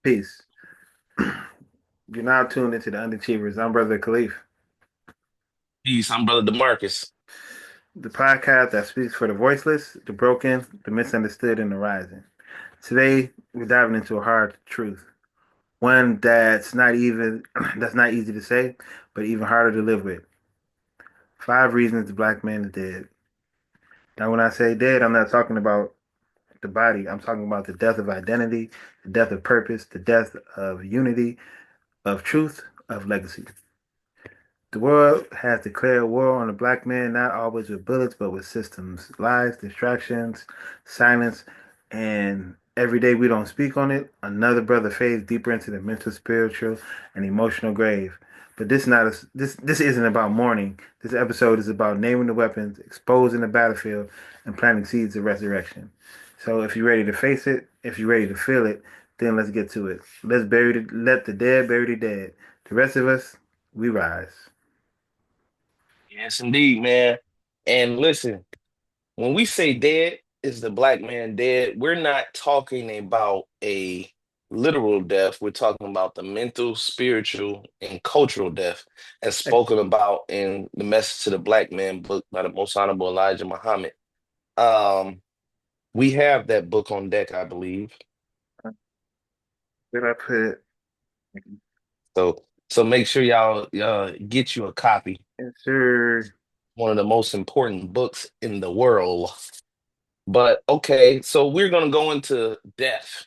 Peace. You're now tuned into the Underachievers. I'm Brother Khalif, Peace, I'm Brother DeMarcus. the podcast that speaks for the voiceless, the broken, the misunderstood, and the rising. Today, we're diving into a hard truth, one that's not easy to say, but even harder to live with. 5 reasons the black man is dead. Now, when I say dead, I'm not talking about the body. I'm talking about the death of identity, the death of purpose, the death of unity, of truth, of legacy. The world has declared war on the black man, not always with bullets, but with systems, lies, distractions, silence, and every day we don't speak on it, another brother fades deeper into the mental, spiritual, and emotional grave. But this isn't about mourning. This episode is about naming the weapons, exposing the battlefield, and planting seeds of resurrection. So if you're ready to face it, if you're ready to feel it, then let's get to it. Let the dead bury the dead. The rest of us, we rise. Yes, indeed, man. And listen, when we say dead, is the black man dead? We're not talking about a literal death. We're talking about the mental, spiritual, and cultural death, as spoken about in the Message to the Black Man book by the Most Honorable Elijah Muhammad. Um, we have that book on deck, I believe. Where did I put it? So make sure y'all get you a copy. Yes, sir. One of the most important books in the world. But okay, so we're gonna go into death.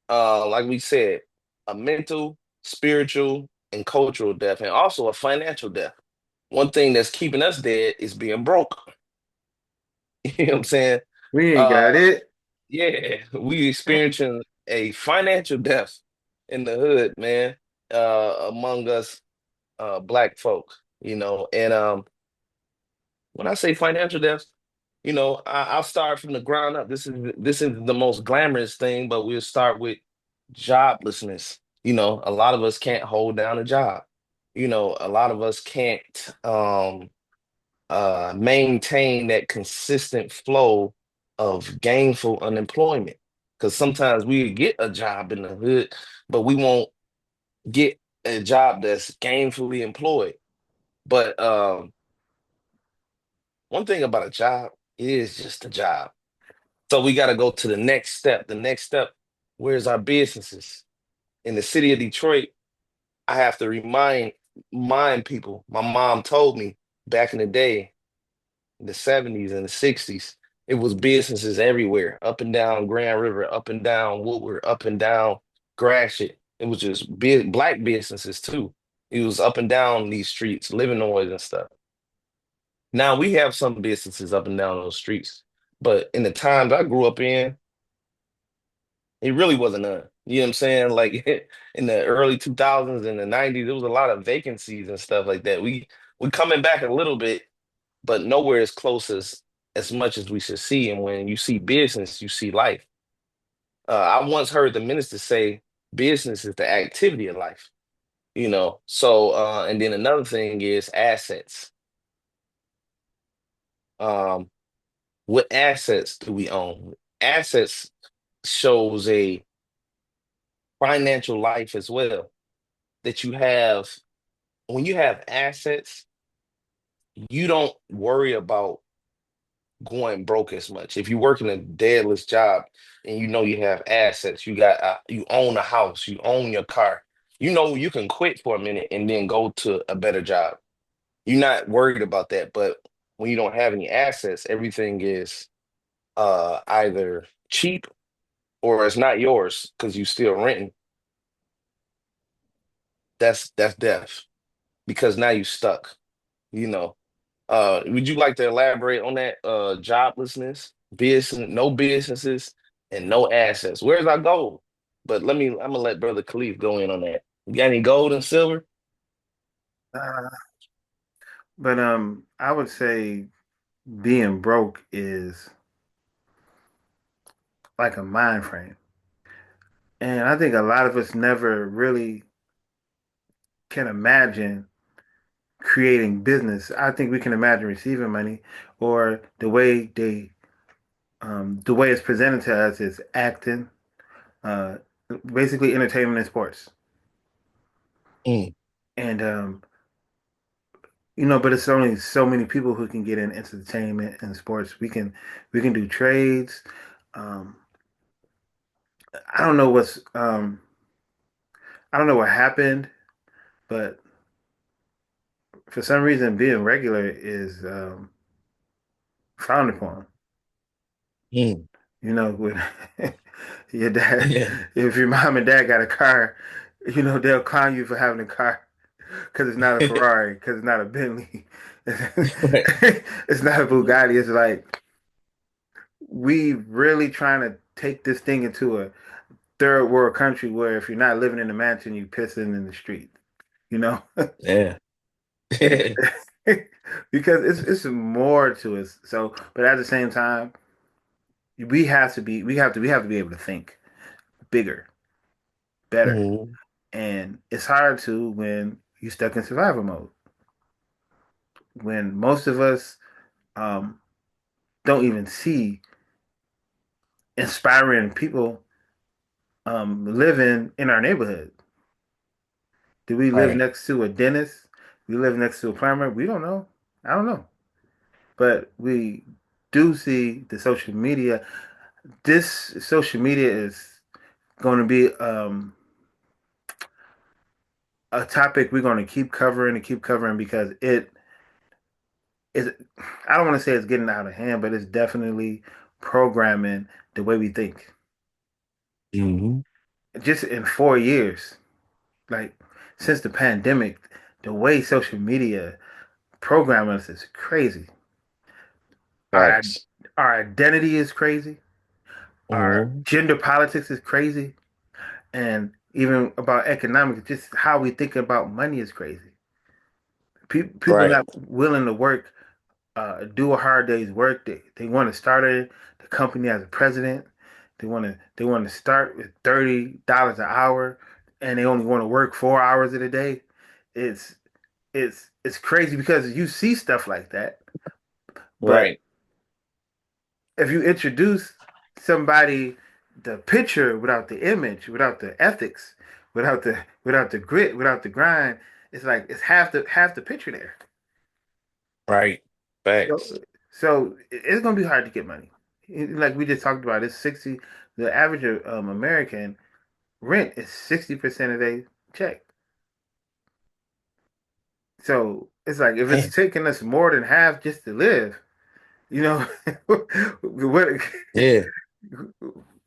Like we said, a mental, spiritual, and cultural death, and also a financial death. One thing that's keeping us dead is being broke. You know what I'm saying? We ain't Uh, got it. yeah, we experiencing a financial death in the hood, man, among us black folk, and when I say financial death, I'll start from the ground up. This is the most glamorous thing, but we'll start with joblessness. A lot of us can't hold down a job. A lot of us can't maintain that consistent flow of gainful unemployment. Because sometimes we get a job in the hood, but we won't get a job that's gainfully employed. But one thing about a job is just a job. So we got to go to the next step. The next step, where's our businesses? In the city of Detroit, I have to remind people. My mom told me back in the day, the 70s and the 60s, it was businesses everywhere, up and down Grand River, up and down Woodward, up and down Gratiot. It was just big black businesses too. It was up and down these streets, Livernois and stuff. Now we have some businesses up and down those streets, but in the times I grew up in, it really wasn't none. You know what I'm saying? Like in the early 2000s and the 90s, there was a lot of vacancies and stuff like that. We coming back a little bit, but nowhere as close as much as we should see. And when you see business, you see life. I once heard the minister say, business is the activity of life. So and then another thing is assets. Um, what assets do we own? Assets shows a financial life as well. That you have when you have assets, you don't worry about going broke as much. If you work in a deadless job and you know you have assets, you own a house, you own your car. You know you can quit for a minute and then go to a better job. You're not worried about that. But when you don't have any assets, everything is either cheap or it's not yours because you still renting. That's death because now you stuck. You know. Would you like to elaborate on that? Joblessness, business, no businesses, and no assets. Where's our gold? But I'm gonna let Brother Khalif go in on that. You got any gold and silver? Uh, but I would say being broke is like a mind frame, and I think a lot of us never really can imagine creating business. I think we can imagine receiving money, or the way it's presented to us is acting. basically entertainment and sports. Mm, And but it's only so many people who can get in entertainment and sports. We can do trades. Um, I don't know I don't know what happened, but for some reason being regular is frowned upon. mm. When your dad, Yeah. if your mom and dad got a car, they'll clown you for having a car because it's not a Ferrari, because it's not a Bentley, Right. it's not a Bugatti. It's like we really trying to take this thing into a third world country where if you're not living in a mansion, you pissing in the street. You know, Yeah. it, because it's more to us. So, but at the same time, we have to be able to think bigger, better, Mm, and it's hard to when you're stuck in survival mode. When most of us um, don't even see inspiring people living in our neighborhood. Do we live right. next to a dentist? We live next to a plumber? We don't know. I don't know. But we do see the social media. This social media is going to be a topic we're going to keep covering and keep covering because it is, I don't want to say it's getting out of hand, but it's definitely programming the way we think. Hmm. Just in 4 years, like since the pandemic, the way social media program us is crazy. Our Facts. our identity is crazy. Our Hmm. gender politics is crazy, and even about economics, just how we think about money is crazy. People Right. not willing to work, do a hard day's work. They want to start the company as a president. They want to start with $30 an hour, and they only want to work 4 hours in a day. It's it's crazy because you see stuff like that, but Right. if you introduce somebody the picture without the image, without the ethics, without the grit, without the grind, it's like it's half the picture there. Right. So, Facts. so it's gonna be hard to get money. Like we just talked about, it's 60. The average American rent is 60% of their check. So it's like if it's Man. taking us more than half just to live, you know, what Yeah.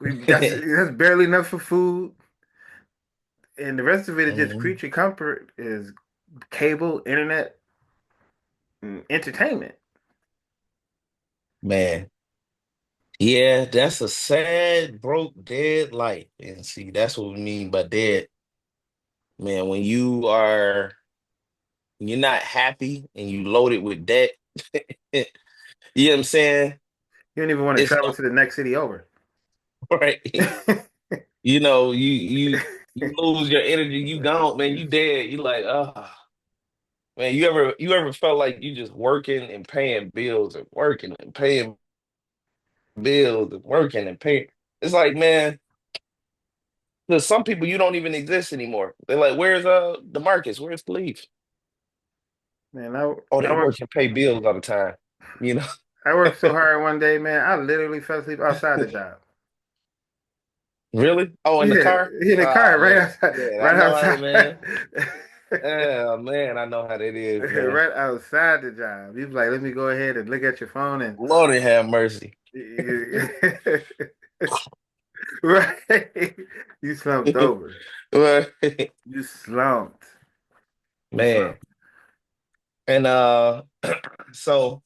that's barely enough for food. And the rest of it is just Hmm. creature comfort, is cable, internet, and entertainment. Man. Yeah, that's a sad, broke, dead life. And see, that's what we mean by dead. Man, when you're not happy and you loaded with debt, you know what I'm saying? You don't even want to It's travel to the next city over. right. You know, you lose your energy, you gone, man, you dead. You like, man, you ever felt like you just working and paying bills and working and paying bills and working and paying. It's like, man, there's some people you don't even exist anymore. They're like, where's DeMarcus? Where's Cleve? Man, I Oh, I they work work and pay bills all the time. You know? I worked so hard one day, man. I literally fell asleep outside the job. Really? Oh, in the Yeah, car? in the Ah, car, right man. outside, Yeah, I right know how, outside, man. Yeah, man, I know how that is, man. right outside the job. He was like, "Let me go ahead and look at your phone and." Lord have mercy. Right, you slumped over. Right. You slumped. You Man. slumped. And so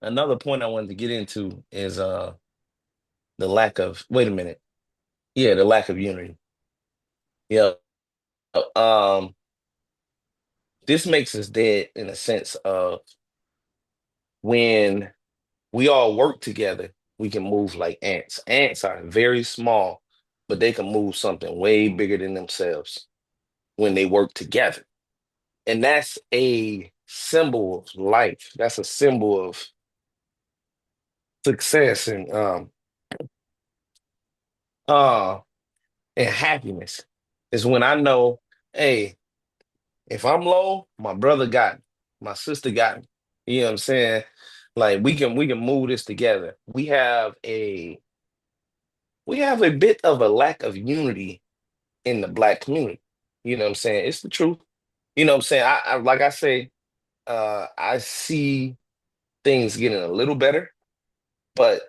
another point I wanted to get into is the lack of wait a minute. Yeah, the lack of unity. Yeah. Um, this makes us dead in a sense of when we all work together, we can move like ants. Ants are very small, but they can move something way bigger than themselves when they work together. And that's a symbol of life. That's a symbol of success and Uh, and happiness is when I know, hey, if I'm low, my brother got me, my sister got me. You know what I'm saying? Like we can move this together. We have a bit of a lack of unity in the black community. You know what I'm saying? It's the truth. You know what I'm saying? I like I say, I see things getting a little better, but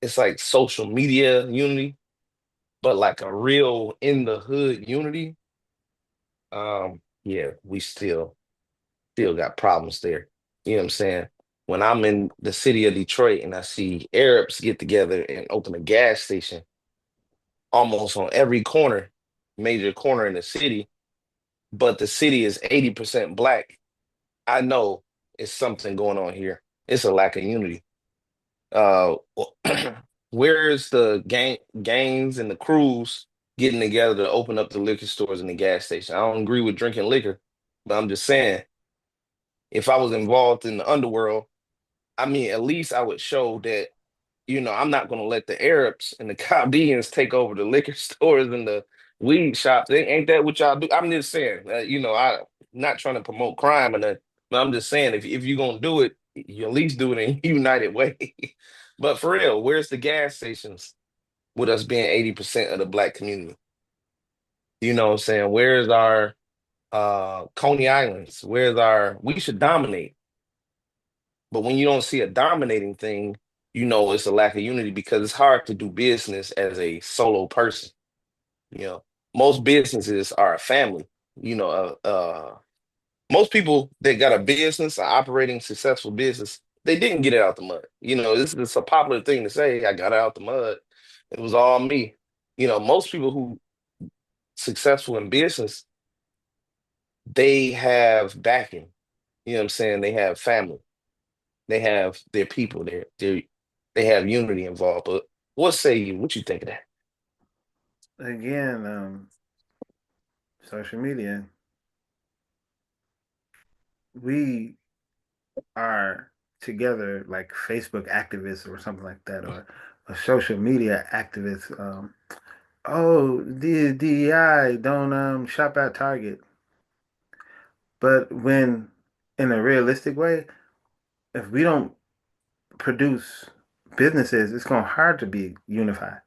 it's like social media unity, but like a real in the hood unity. Yeah, we still got problems there. You know what I'm saying? When I'm in the city of Detroit and I see Arabs get together and open a gas station almost on every corner, major corner in the city, but the city is 80% black, I know it's something going on here. It's a lack of unity. Uh, where's the gangs and the crews getting together to open up the liquor stores and the gas station? I don't agree with drinking liquor, but I'm just saying, if I was involved in the underworld, I mean, at least I would show that, I'm not going to let the Arabs and the Chaldeans take over the liquor stores and the weed shops. Ain't that what y'all do? I'm just saying, I'm not trying to promote crime and that, but I'm just saying, if you're going to do it, you at least do it in a united way. But for real, where's the gas stations with us being 80% of the black community? You know what I'm saying? Where's our Coney Islands? We should dominate. But when you don't see a dominating thing, you know it's a lack of unity because it's hard to do business as a solo person. You know, most businesses are a family. You know, most people that got a business, an operating successful business, they didn't get it out the mud. This is a popular thing to say. I got it out the mud. It was all me. Most people who successful in business, they have backing. You know what I'm saying? They have family. They have their people there. They have unity involved. But what say you? What you think of that? Again, social media. We are together like Facebook activists or something like that, or a social media activists. Oh, DEI don't shop at Target. But when in a realistic way, if we don't produce businesses, it's going to hard to be unified.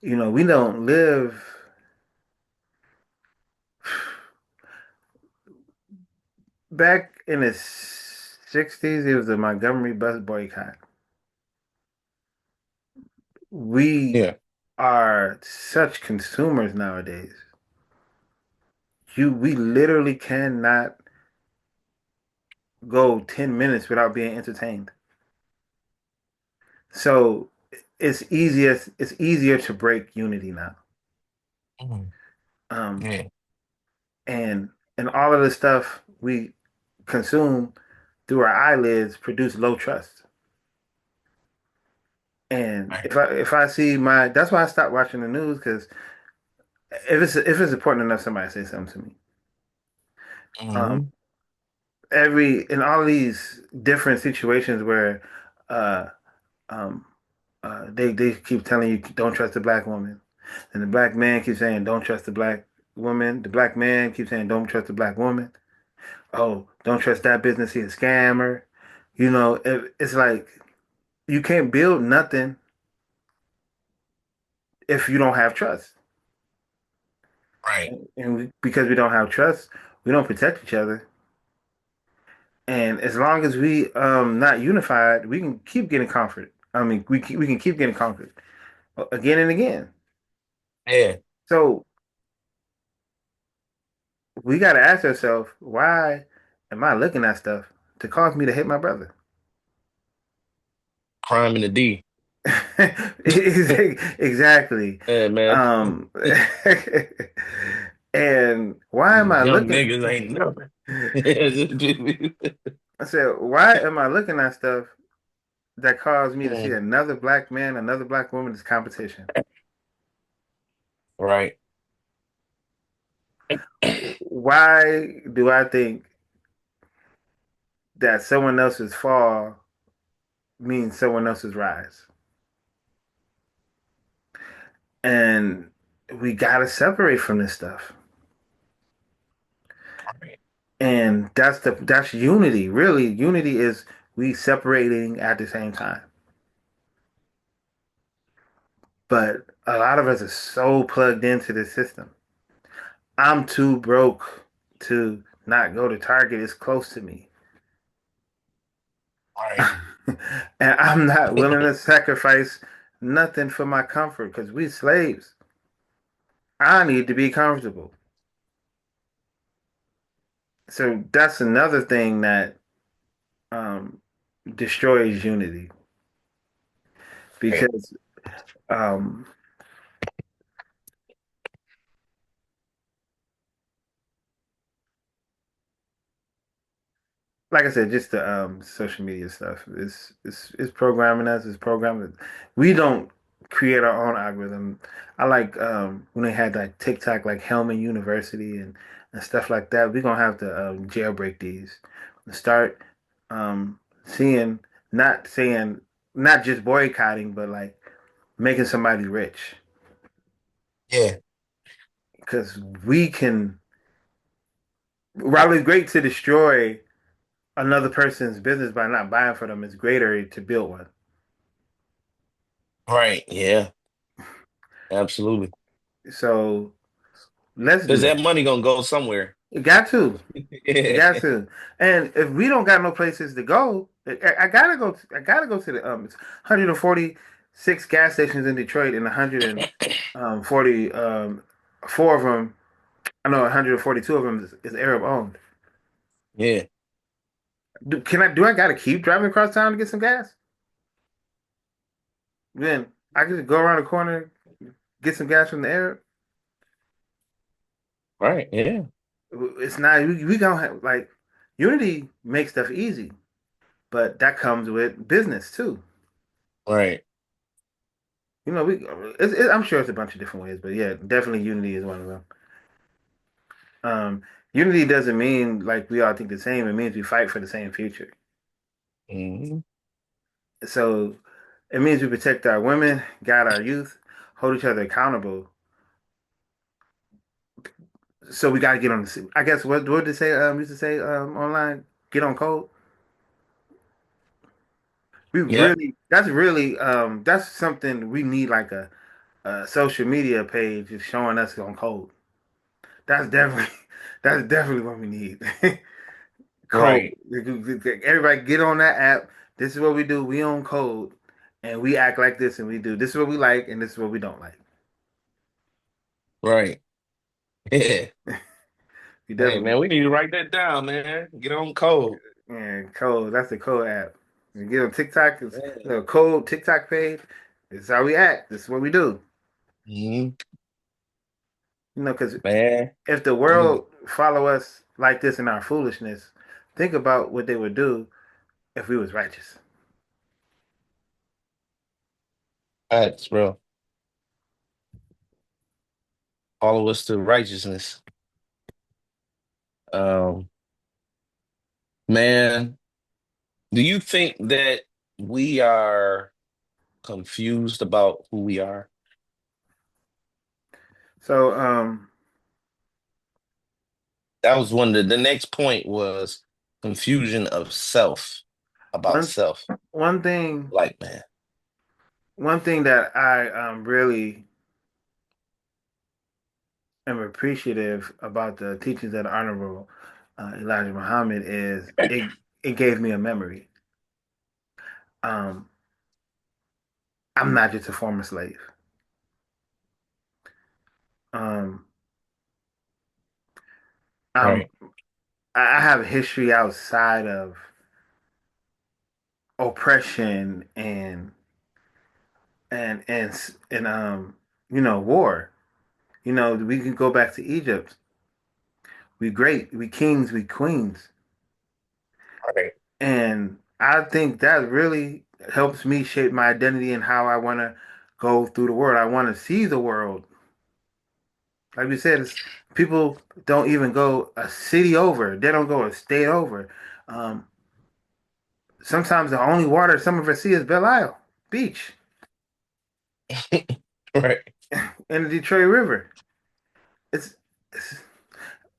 We don't live back in the 60s. It was the Montgomery bus boycott. We Yeah, are such consumers nowadays. We literally cannot go 10 minutes without being entertained. So it's easier to break unity now. Mhm. Um, Yeah, and and all of the stuff we consume through our eyelids produce low trust. And right. if I see that's why I stopped watching the news because if it's important enough, somebody say something to me. Um, Hmm. in all of these different situations where uh um they keep telling you don't trust a black woman, and the black man keeps saying don't trust the black woman. The black man keeps saying don't trust the black woman. Oh, don't trust that business. He's a scammer. It's like you can't build nothing if you don't have trust. Right. Because we don't have trust, we don't protect each other. And as long as we not unified, we can keep getting comfort. I mean, we can keep getting comfort again and again. Yeah, So we got to ask ourselves, why am I looking at stuff to cause me to hate my brother? crime in the D. Exactly. Yeah, man. Um, and why am I Young looking? niggas ain't nothing. I said, why am I looking at stuff that caused me to see Mm, another black man, another black woman as competition? right. Why do I think that someone else's fall means someone else's rise? And we gotta separate from this stuff. Right. And that's unity. Really, unity is we separating at the same time. But a lot of us are so plugged into the system. I'm too broke to not go to Target. It's close to me. Right. And I'm not willing to sacrifice nothing for my comfort because we slaves. I need to be comfortable. So that's another thing that um, destroys unity Right. because um, like I said, just the social media stuff is programming us. It's programming. We don't create our own algorithm. I like when they had like TikTok, like Hellman University and stuff like that. We're gonna have to jailbreak these and start seeing, not saying, not just boycotting, but like making somebody rich Yeah. because we can. While it's great to destroy another person's business by not buying for them, it's greater to build one. Right. Yeah. Absolutely. So let's do Because that. that money gonna go somewhere. You got to. You Yeah. got to. And if we don't got no places to go, I gotta go. I gotta go to the it's 146 gas stations in Detroit, and 140 four of them. I know 142 of them is Arab owned. Yeah. Do I gotta keep driving across town to get some gas? Then I can just go around the corner, get some gas from the Arab. Right. Yeah. It's not we gonna have like unity makes stuff easy, but that comes with business too. Right. You know, I'm sure it's a bunch of different ways, but yeah, definitely unity is one of them. Um, Unity doesn't mean like we all think the same. It means we fight for the same future. Hmm. So it means we protect our women, guide our youth, hold each other accountable. So we got to get on the. I guess what did they say? Used to say online, get on code. We Yep. really that's something we need like a social media page just showing us on code. That's definitely that's definitely what we need. Code. Right. Everybody get on that app. This is what we do. We own code, and we act like this, and we do. This is what we like, and this is what we don't like. Right. Yeah. We Hey definitely, man, we need to write that down, man. Get on code. man. Code. That's the code app. You get on TikTok. It's Yeah. a code TikTok page. This is how we act. This is what we do. Hmm. You know, because Man. if the Mm. world follow us like this in our foolishness, think about what they would do if we was righteous. Facts, bro. Follow us to righteousness. Um, man, do you think that we are confused about who we are? So, That was the next point was confusion of self about one self. one thing Like, man. one thing that I really am appreciative about the teachings of the Honorable Elijah Muhammad is it gave me a memory. Um, I'm not just a former slave. Um, I'm Right, I have a history outside of oppression and war. You know, we can go back to Egypt. We great, we kings, we queens. right, And I think that really helps me shape my identity and how I want to go through the world. I want to see the world. Like we said, people don't even go a city over. They don't go a state over. Um, Sometimes the only water some of us see is Belle Isle Beach. right. in the Detroit River. It's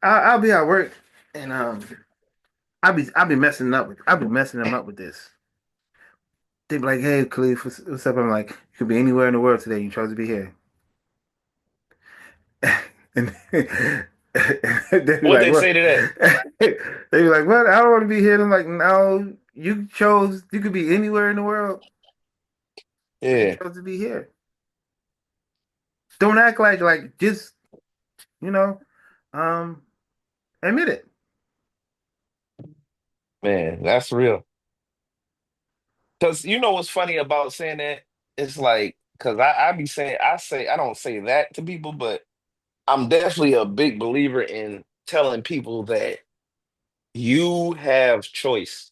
I'll be at work and I'll be messing them up with this. They be like, "Hey, Khalif, what's up?" I'm like, "You could be anywhere in the world today. You chose to be here." And they'd be What like, they "What?" say to that? They'd be like, "What? I don't want to be here." And I'm like, "No, you chose. You could be anywhere in the world, but you Yeah, chose to be here. Don't act like just you know, um, admit it." man, that's real. Because you know what's funny about saying that? It's like, because I be saying, I don't say that to people, but I'm definitely a big believer in telling people that you have choice.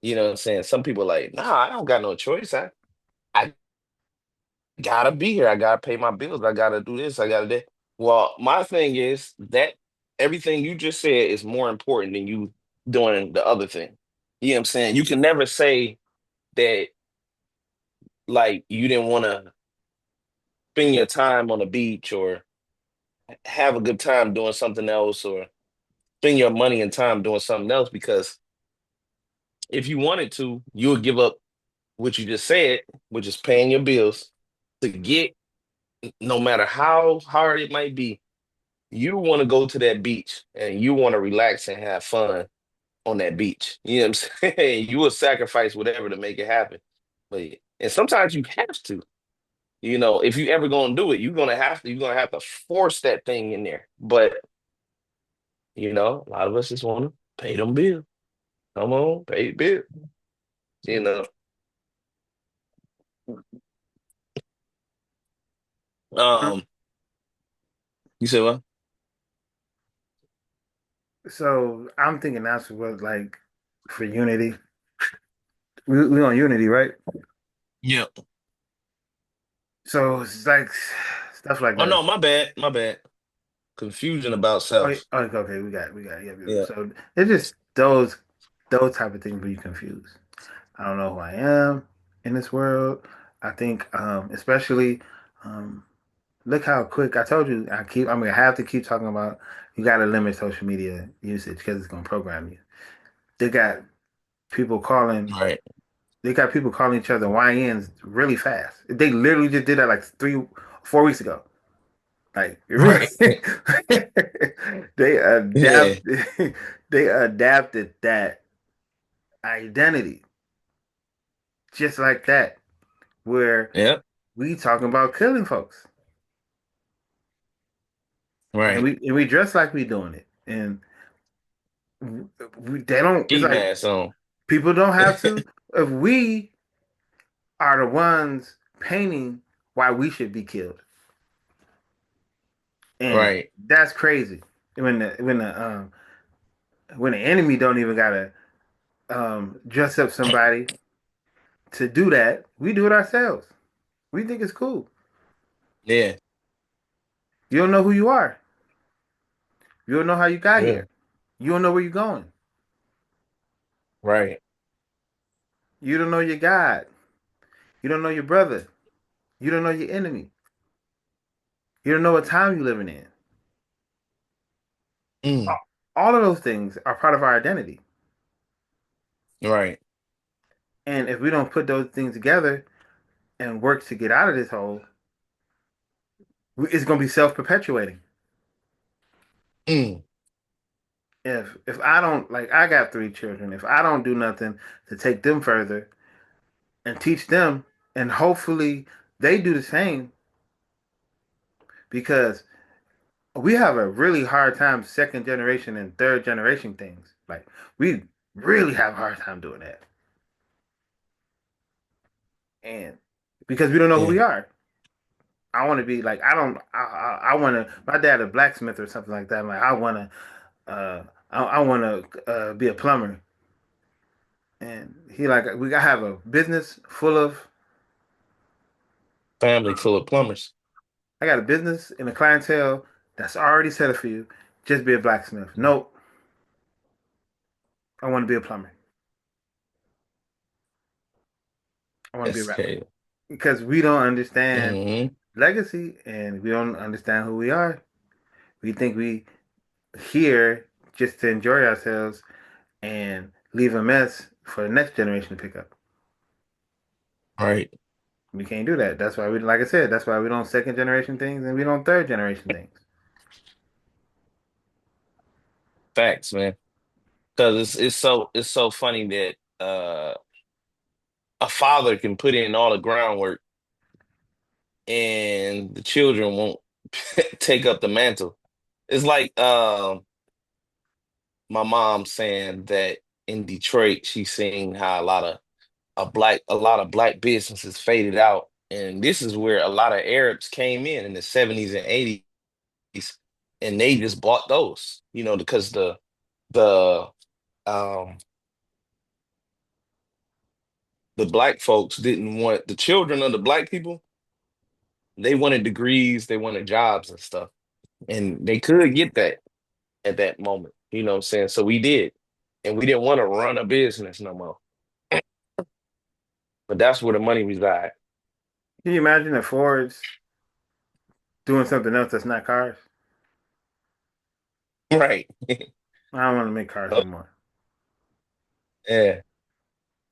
You know what I'm saying? Some people are like, nah, I don't got no choice. I gotta be here. I gotta pay my bills. I gotta do this. I gotta that. Well, my thing is that everything you just said is more important than you doing the other thing. You know what I'm saying? You can never say that like you didn't want to spend your time on the beach or have a good time doing something else or spend your money and time doing something else because if you wanted to, you would give up what you just said, which is paying your bills to get no matter how hard it might be, you want to go to that beach and you want to relax and have fun on that beach. You know what I'm saying? You will sacrifice whatever to make it happen. But and sometimes you have to. You know, if you ever gonna do it, you're gonna have to force that thing in there. But a lot of us just want to pay them bills. Come on, pay the bill. You know. Um, you said what? So I'm thinking that's what like for unity. We on unity, right? Yeah. So it's like stuff like Oh that. no, my bad. My bad. Confusion about Oh, self. okay, we got. Yep. Yeah. So it's just those type of things where you confused. I don't know who I am in this world. I think, especially, um, look how quick I told you. I'm gonna have to keep talking about. You got to limit social media usage because it's gonna program you. They got people calling. Right. They got people calling each other YNs really fast. They literally just did that like 4 weeks ago. Like really, Right. they Yeah. adapt they adapted that identity just like that. Where Yeah. we talking about killing folks, and Right. we dress like we doing it, and they don't. It's Keep like mask on. people don't have to. If we are the ones painting why we should be killed, and Right. that's crazy. When the enemy don't even gotta dress up somebody to do that, we do it ourselves. We think it's cool. Yeah. You don't know who you are. You don't know how you got Yeah. here. You don't know where you're going. Right. You don't know your God. You don't know your brother. You don't know your enemy. You don't know what time you're living in. Mm. All of those things are part of our identity. Right. And if we don't put those things together and work to get out of this hole, it's going to be self-perpetuating. Mm. If I don't like, I got 3 children. If I don't do nothing to take them further and teach them, and hopefully they do the same, because we have a really hard time second generation and third generation things. Like we really have a hard time doing that, and because we don't know who Yeah. we are. I want to be like I want to. My dad a blacksmith or something like that. I'm like I want to be a plumber, and he like we gotta have a business full of. Family full of plumbers. I got a business and a clientele that's already set up for you. Just be a blacksmith. Nope, I want to be a plumber. I want to be a That's rapper crazy. because we don't understand Hmm. legacy, and we don't understand who we are. We think we here just to enjoy ourselves and leave a mess for the next generation to pick up. Right. We can't do that. That's why we, like I said, that's why we don't second generation things and we don't third generation things. Facts, man. Because it's so funny that a father can put in all the groundwork and the children won't take up the mantle. It's like my mom saying that in Detroit, she's seeing how a lot of black businesses faded out. And this is where a lot of Arabs came in the 70s and 80s, and they just bought those, because the um the black folks didn't want the children of the black people, they wanted degrees, they wanted jobs and stuff. And they could get that at that moment. You know what I'm saying? So we did. And we didn't want to run a business no more. But that's where the money reside. Can you imagine if Ford's doing something else that's not cars? Right. I don't want to make cars no more. Yeah.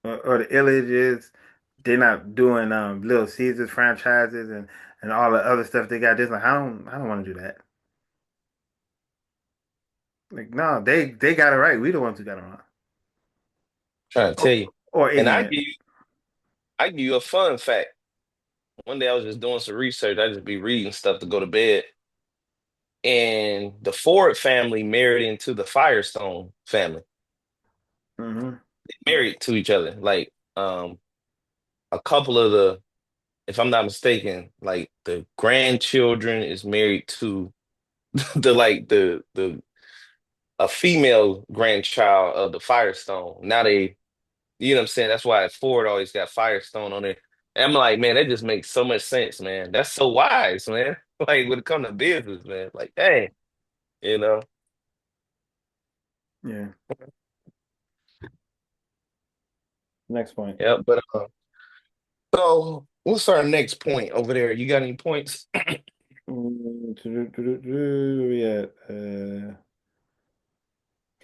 Or the Illage is they're not doing Little Caesars franchises and all the other stuff they got. This like I don't want to do that. Like no, they got it right. We the ones who got it wrong. Trying to tell you. Or And ignorant. I give you a fun fact. One day I was just doing some research. I just be reading stuff to go to bed. And the Ford family married into the Firestone family. Hmm. Married to each other. Like a couple of the, if I'm not mistaken, like the grandchildren is married to the a female grandchild of the Firestone. Now you know what I'm saying? That's why Ford always got Firestone on it. And I'm like, man, that just makes so much sense, man. That's so wise, man. Like when it comes to business, man. Like, dang, you know. Yeah. Next point. Yeah, but so what's our next point over there? You got any points? Where we at?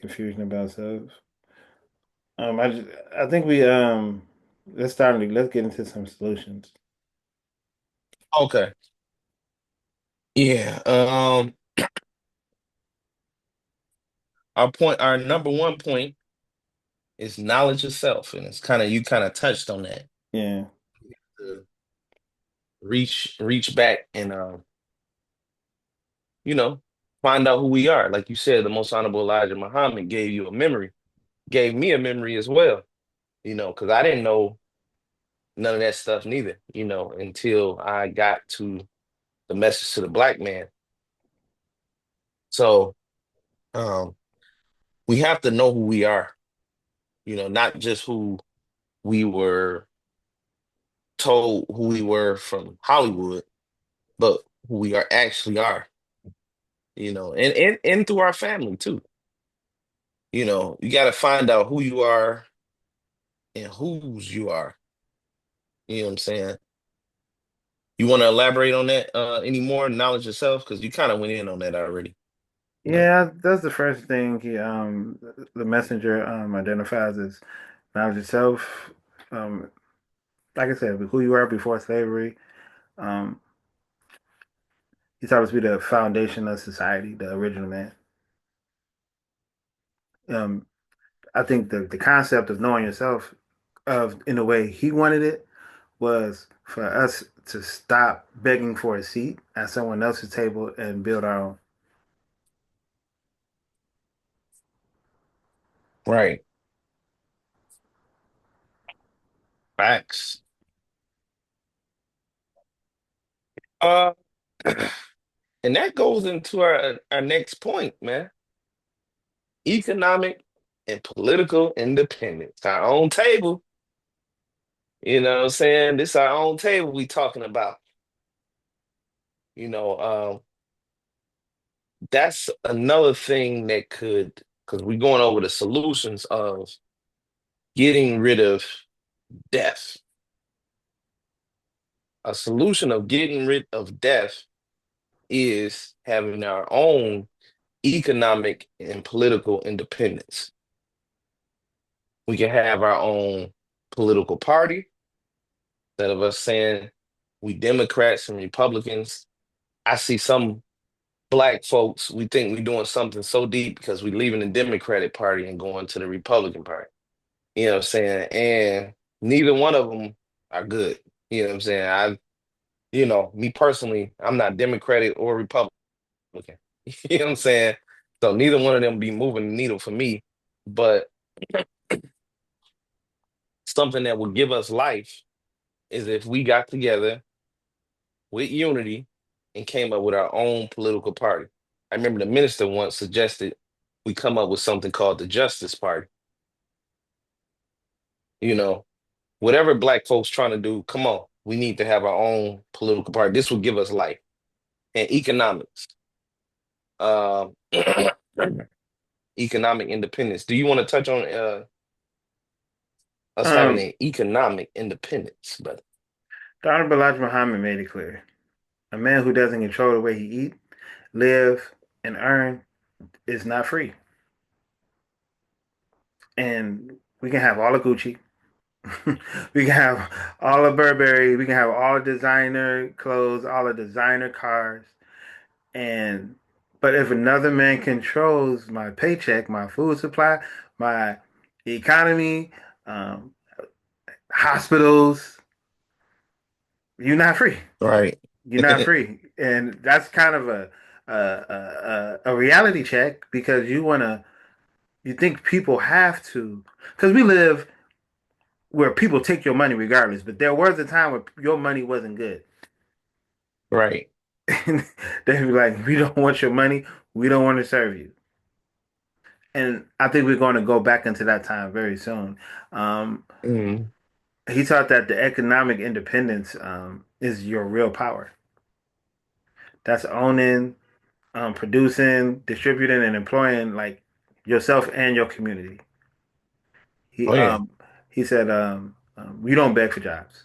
Confusion about self. I think we let's get into some solutions. Okay. Yeah. Our number one point is knowledge of self, and it's you kind of touched on that. Yeah. To reach back and you know, find out who we are. Like you said, the most honorable Elijah Muhammad gave you a memory, gave me a memory as well, because I didn't know none of that stuff neither, until I got to the message to the black man. So um, we have to know who we are, not just who we were told who we were from Hollywood, but who we actually are, and through our family too. You got to find out who you are and whose you are. You know what I'm saying? You want to elaborate on that any more knowledge yourself? Because you kind of went in on that already. But Yeah, that's the first thing the messenger identifies as knowledge itself. Um like I said, who you are before slavery. Um he's supposed to be the foundation of society, the original man. Um I think the concept of knowing yourself of in the way he wanted it was for us to stop begging for a seat at someone else's table and build our own. right, facts. Uh, and that goes into our next point, man. Economic and political independence. Our own table. You know what I'm saying? This our own table we talking about. You know, that's another thing that because we're going over the solutions of getting rid of death. A solution of getting rid of death is having our own economic and political independence. We can have our own political party instead of us saying we Democrats and Republicans. I see some black folks, we think we're doing something so deep because we leaving the Democratic Party and going to the Republican Party. You know what I'm saying? And neither one of them are good. You know what I'm saying? Me personally, I'm not Democratic or Republican. You know what I'm saying? So neither one of them be moving the needle for me. But something that would give us life is if we got together with unity and came up with our own political party. I remember the minister once suggested we come up with something called the Justice Party. You know, whatever black folks trying to do, come on, we need to have our own political party. This will give us life and economics. Um, economic independence. Do you want to touch on us having Um, an economic independence, brother? the Honorable Elijah Muhammad made it clear: a man who doesn't control the way he eat, live, and earn is not free. And we can have all the Gucci, we can have all the Burberry, we can have all the designer clothes, all the designer cars, and but if another man controls my paycheck, my food supply, my economy, um, hospitals, you're not free. Right. You're not free, and that's kind of a reality check because you think people have to because we live where people take your money regardless. But there was a time where your money wasn't good. Right. And they'd be like, "We don't want your money. We don't want to serve you." And I think we're going to go back into that time very soon. Um, Mm. he taught that the economic independence is your real power. That's owning, producing, distributing, and employing like yourself and your community. He Oh yeah. um, he said, "We don't beg for jobs.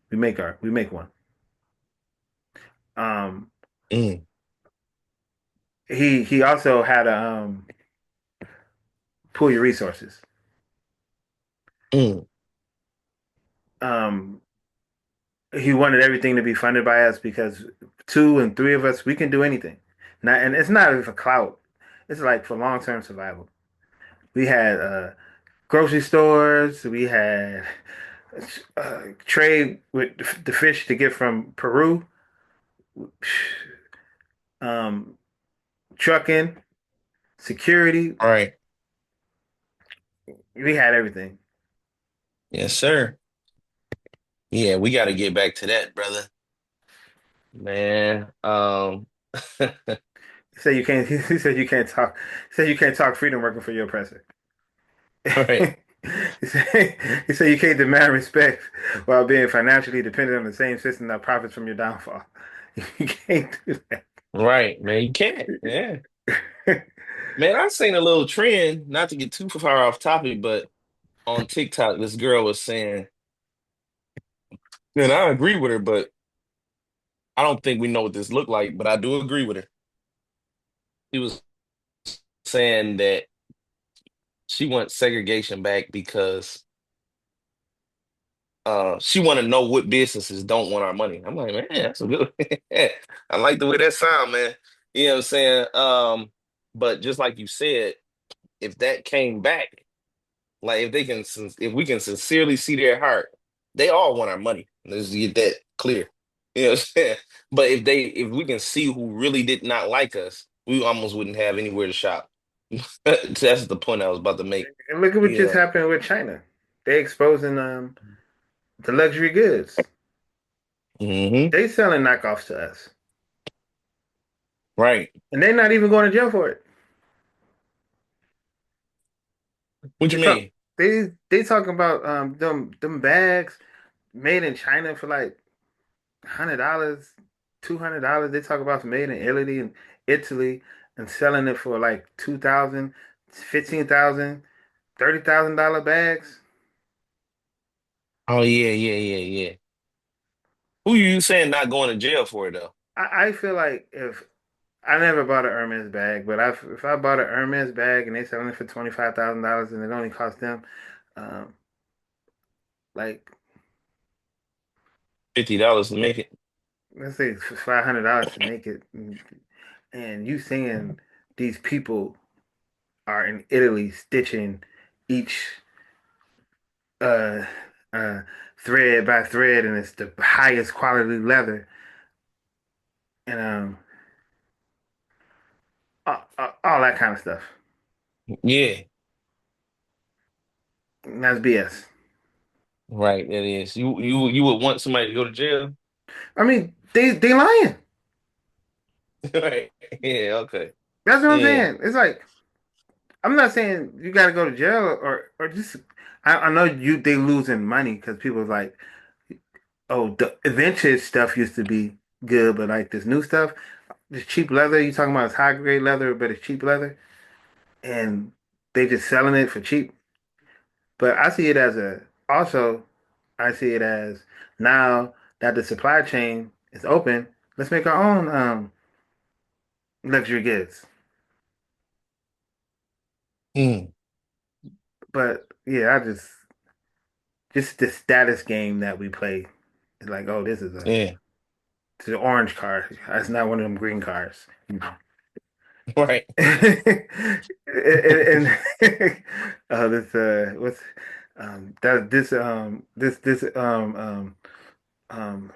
We make one." Um, Mm. he also had a pool your resources. Mm. Um, he wanted everything to be funded by us because two and three of us we can do anything. Not and it's not for clout. It's like for long term survival. We had grocery stores. We had trade with the fish to get from Peru. Um, trucking, security. Right. We had everything. Yes, sir. Yeah, we got to get back to that, brother. Man. He said you can't. He said you can't talk. He said you can't talk freedom working for your oppressor. Right. He said you can't demand respect while being financially dependent on the same system that profits from your downfall. You can't do Right, man. You can't. Yeah. that. Man, I seen a little trend, not to get too far off topic, but on TikTok, this girl was saying, and I agree with her, but I don't think we know what this looked like, but I do agree with her. She was saying that she wants segregation back because she want to know what businesses don't want our money. I'm like, man, that's a good. I like the way that sound, man. You know what I'm saying? But just like you said, if that came back, like if we can sincerely see their heart, they all want our money. Let's get that clear. You know what I'm saying? But if we can see who really did not like us, we almost wouldn't have anywhere to shop. That's the point I was about to make. And look at what You just know. happened with China. They exposing the luxury goods. Hmm. They selling knockoffs to us, Right. and they're not even going to jail for it. What They you talk mean? they talking about them bags made in China for like $100, $200. They talk about made in Italy, and selling it for like 2,000, 15,000, $30,000 bags. Oh yeah, yeah, yeah, yeah. Who you saying not going to jail for it though? I feel like if I never bought a Hermes bag, but if I bought a Hermes bag and they selling it for $25,000 and it only cost them um, like $50 to make it. let's say $500 to make it, and you seeing these people are in Italy stitching each uh uh thread by thread, and it's the highest quality leather, and all that kind of stuff. Yeah, And that's BS. right. That is. You would want somebody to go to jail? I mean, they lying. Right. Yeah, okay. That's what I'm Yeah. saying. It's like I'm not saying you got to go to jail or just. I know they losing money because people are like, oh, the vintage stuff used to be good, but like this new stuff, this cheap leather you talking about is high grade leather, but it's cheap leather, and they just selling it for cheap. But I see it as a also I see it as now that the supply chain is open, let's make our own luxury goods. Mm, But yeah, I just the status game that we play. It's like, oh, yeah. it's an orange car. That's not one of them green cars. Right. And this what's that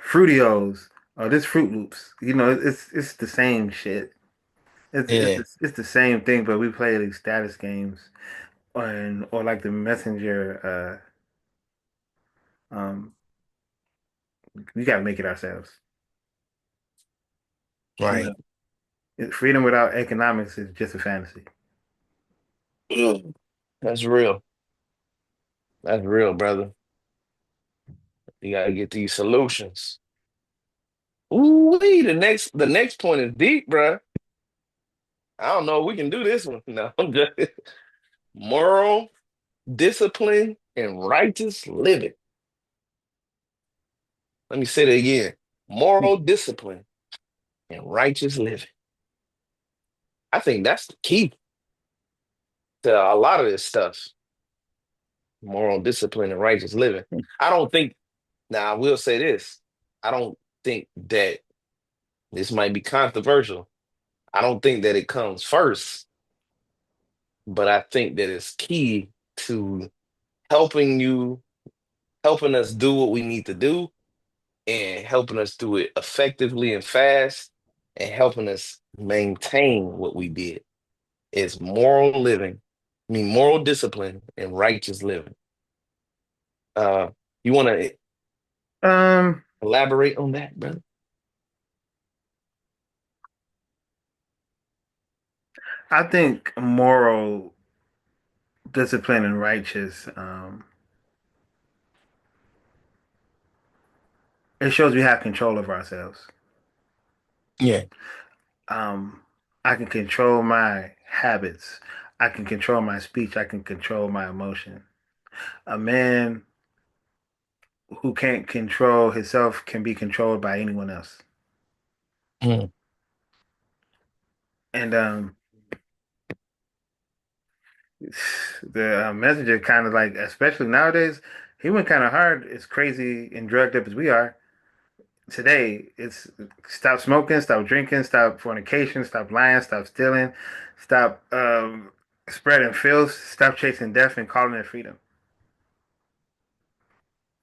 Fruitios this Fruit Loops. It's the same shit. Yeah. It's the same thing, but we play these status games or like the messenger. We got to make it ourselves. You Right. know, freedom without economics is just a fantasy. Mm. That's real. That's real, brother. You gotta get these solutions. Ooh, the next point is deep, bruh. I don't know if we can do this one. No, I'm just moral, discipline, and righteous living. Let me say that again. Moral discipline and righteous living. I think that's the key to a lot of this stuff. Moral discipline and righteous living. I don't think, now I will say this. I don't think that this might be controversial. I don't think that it comes first, but I think that it's key to helping you, helping us do what we need to do and helping us do it effectively and fast and helping us maintain what we did is moral living. I mean, moral discipline and righteous living. Uh, you want to Um, elaborate on that, brother? I think moral discipline and righteous. It shows we have control of ourselves. Yeah. Um, I can control my habits. I can control my speech. I can control my emotion. A man who can't control himself can be controlled by anyone else. Mm, And the messenger kind of like, especially nowadays, he went kind of hard. As crazy and drugged up as we are today, it's stop smoking, stop drinking, stop fornication, stop lying, stop stealing, stop spreading filth, stop chasing death and calling it freedom.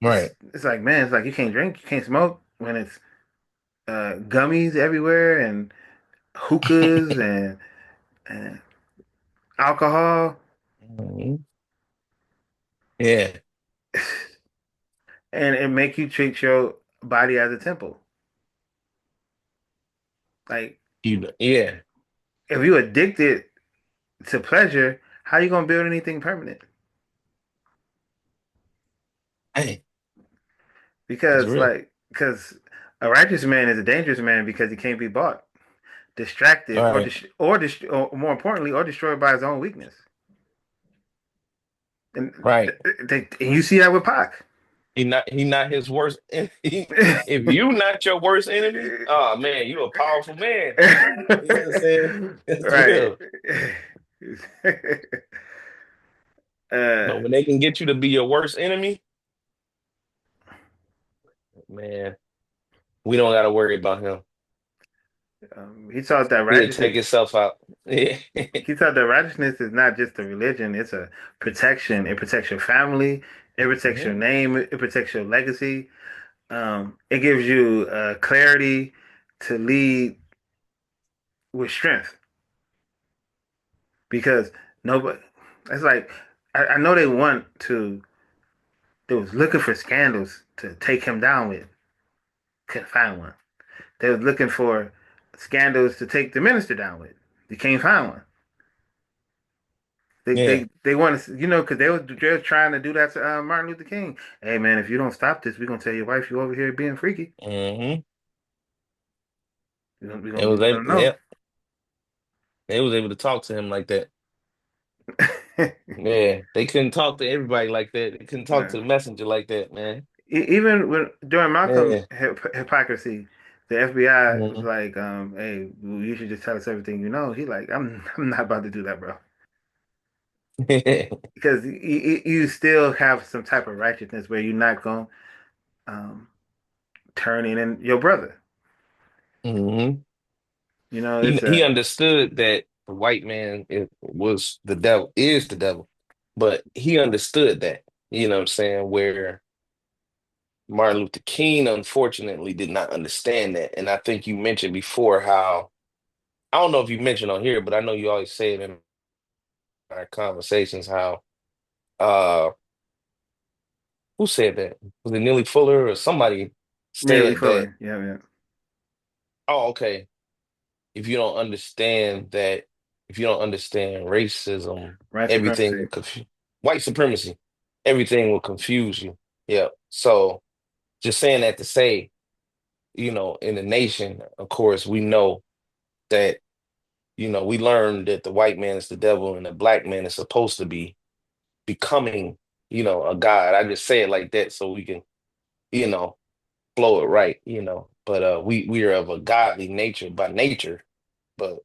right. It's like, man, it's like you can't drink, you can't smoke when it's gummies everywhere and hookahs and alcohol, Mhm. Yeah. and it make you treat your body as a temple. Like Yeah. if you addicted to pleasure, how you gonna build anything permanent? Hey, that's real. Because a righteous man is a dangerous man because he can't be bought, All distracted, right. or more importantly, or destroyed by his own weakness. And Right. and you see that with Pac. he not his worst enemy. If you not your worst enemy, oh man, you a powerful man. You know what I'm saying? That's Right. real. uh, But when they can get you to be your worst enemy, man, we don't got to worry about him. he taught that He'll take righteousness. himself out. Yeah. He taught that righteousness is not just a religion; it's a protection. It protects your family. It protects your Mhm. name. It protects your legacy. It gives you clarity to lead with strength because nobody. It's like I know they want to. They was looking for scandals to take him down with. Couldn't find one. They was looking for scandals to take the minister down with. They can't find one. They Yeah. they they want to because they were trying to do that to Martin Luther King. Hey man, if you don't stop this, we're gonna tell your wife you over here being freaky. Hmm. It We was gonna able, let them yeah, they was able to talk to him like that. know. Yeah, they couldn't talk to everybody like that. They couldn't talk Uh, to the messenger like that, man. Even when during Malcolm's Yeah. hypocrisy, the FBI was Hmm. like, "Hey, well, you should just tell us everything you know." He like, I'm not about to do that, bro, because you still have some type of righteousness where you're not gonna um, turn in your brother. Hmm. He It's he a understood that the white man was the devil, is the devil, but he understood that. You know what I'm saying? Where Martin Luther King, unfortunately, did not understand that. And I think you mentioned before how I don't know if you mentioned on here, but I know you always say it in our conversations how uh who said that? Was it Neely Fuller or somebody Neely said that, Fuller. Yeah, yeah. oh, okay, if you don't understand that, if you don't understand racism, Right everything will supremacy. confuse white supremacy, everything will confuse you. Yeah. So just saying that to say, in the nation, of course, we know that, we learned that the white man is the devil and the black man is supposed to be becoming, a god. I just say it like that so we can, you know, flow it right. But we are of a godly nature by nature, but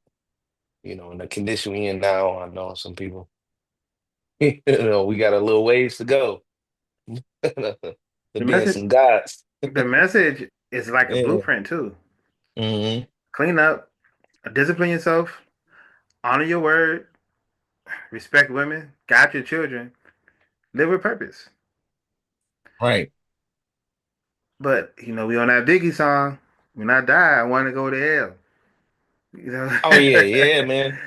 in the condition we in now, I know some people, we got a little ways to go to The being message some gods. the message is like a Yeah. blueprint too. Hmm. Clean up, discipline yourself, honor your word, respect women, guide your children, live with purpose. Right. But we on that Biggie song. When I die, I want to go to hell. Oh yeah, yeah, man.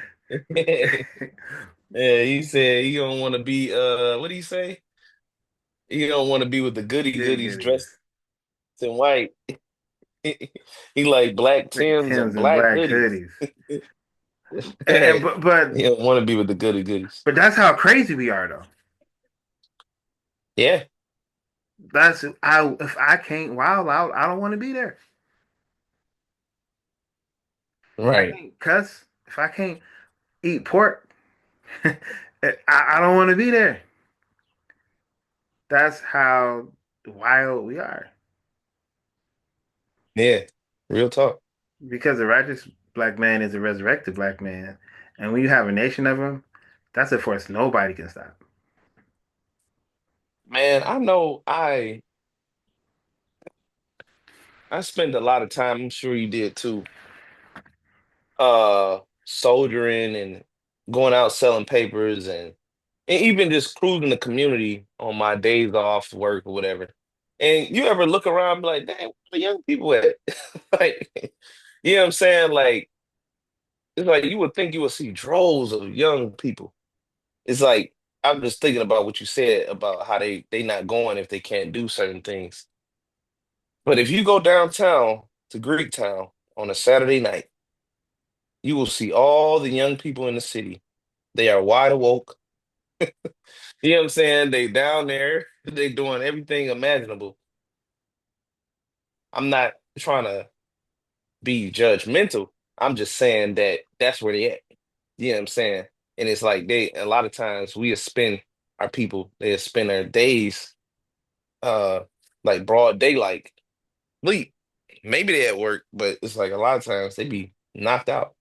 Yeah, he said he don't want to be what do you say? He don't want to be with the goody Good goodies goodies. dressed in white. He like black Like Tims and Tims and black black hoodies. hoodies. And, Hey, but but he don't want to be with the goody goodies. but that's how crazy we are though. Yeah, That's I if I can't wild out, I don't want to be there. If I right. can't cuss, if I can't eat pork, I don't want to be there. That's how wild we are. Yeah. Real talk. Because the righteous black man is a resurrected black man. And when you have a nation of them, that's a force nobody can stop. Man, I know I spend a lot of time, I'm sure you did too, soldiering and going out selling papers and even just cruising the community on my days off work or whatever. And you ever look around and be like, dang, where the young people at? Like, you know what I'm saying? Like, it's like you would think you would see droves of young people. It's like I'm just thinking about what you said about how they not going if they can't do certain things. But if you go downtown to Greektown on a Saturday night, you will see all the young people in the city. They are wide awoke. You know what I'm saying? They down there, they doing everything imaginable. I'm not trying to be judgmental. I'm just saying that that's where they at. You know what I'm saying? And it's like a lot of times we spend our people, they spend their days like broad daylight, sleep. Maybe they at work, but it's like a lot of times they be knocked out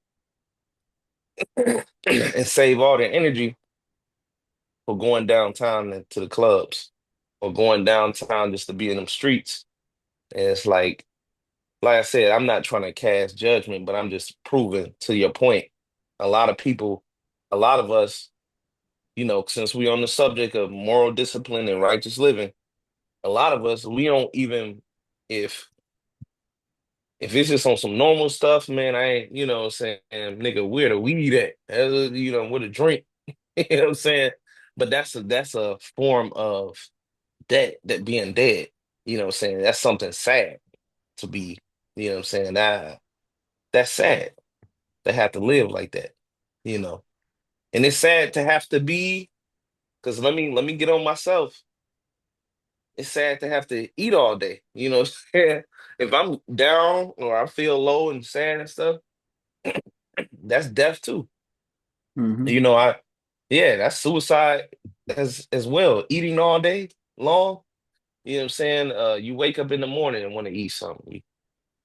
and save all their energy for going downtown to the clubs or going downtown just to be in them streets. And it's like I said, I'm not trying to cast judgment, but I'm just proving to your point. A lot of people, a lot of us, since we're on the subject of moral discipline and righteous living, a lot of us, we don't even, if if it's just on some normal stuff, man, I ain't, what I'm saying, nigga, where the weed at? With a drink. You know what I'm saying? But that's a form of debt, that being dead. You know what I'm saying? That's something sad to be, what I'm saying? That's sad to have to live like that, you know. And it's sad to have to be, because let me get on myself. It's sad to have to eat all day. You know what I'm saying? If I'm down or I feel low and sad and stuff, that's death too. Hmm. You know, yeah, that's suicide as well. Eating all day long, you know what I'm saying? You wake up in the morning and want to eat something.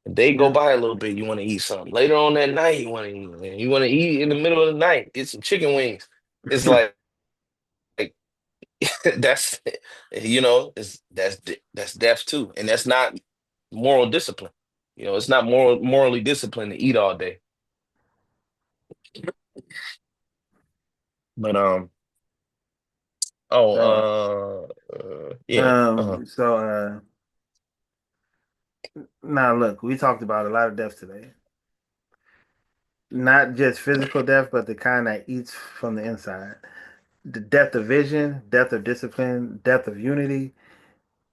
The day go Yep. by a little bit, you want to eat something. Later on that night, you want to eat. Man. You want to eat in the middle of the night, get some chicken wings. It's like that's that's death too, and that's not moral discipline. It's not morally disciplined to eat all day. But So, yeah, so now look, we talked about a lot of deaths today. Not just physical death, but the kind that eats from the inside. The death of vision, death of discipline, death of unity,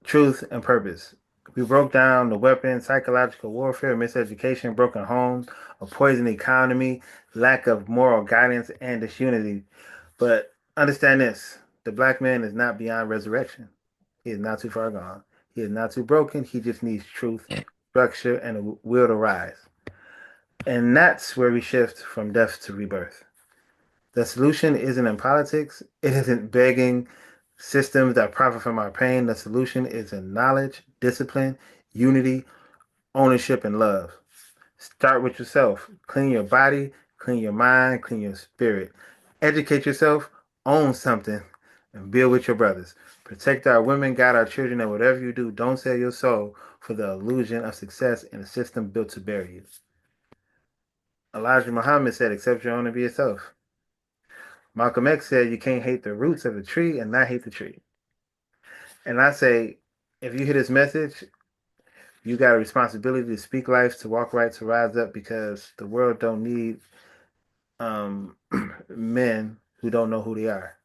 truth, and purpose. We broke down the weapons, psychological warfare, miseducation, broken homes, a poisoned economy, lack of moral guidance, and disunity. But understand this, the black man is not beyond resurrection. He is not too far gone. He is not too broken. He just needs truth, structure, and a will to rise. And that's where we shift from death to rebirth. The solution isn't in politics. It isn't begging systems that profit from our pain. The solution is in knowledge, discipline, unity, ownership, and love. Start with yourself. Clean your body, clean your mind, clean your spirit. Educate yourself, own something, and build with your brothers. Protect our women, guide our children, and whatever you do, don't sell your soul for the illusion of success in a system built to bury you. Elijah Muhammad said, accept your own and be yourself. Malcolm X said, you can't hate the roots of the tree and not hate the tree. And I say, if you hear this message, you got a responsibility to speak life, to walk right, to rise up, because the world don't need um, men who don't know who they are.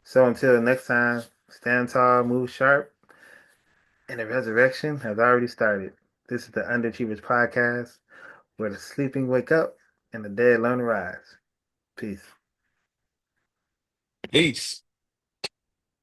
So until next time, stand tall, move sharp, and the resurrection has already started. This is the Underachievers Podcast, where the sleeping wake up and the dead learn to rise. Peace. peace.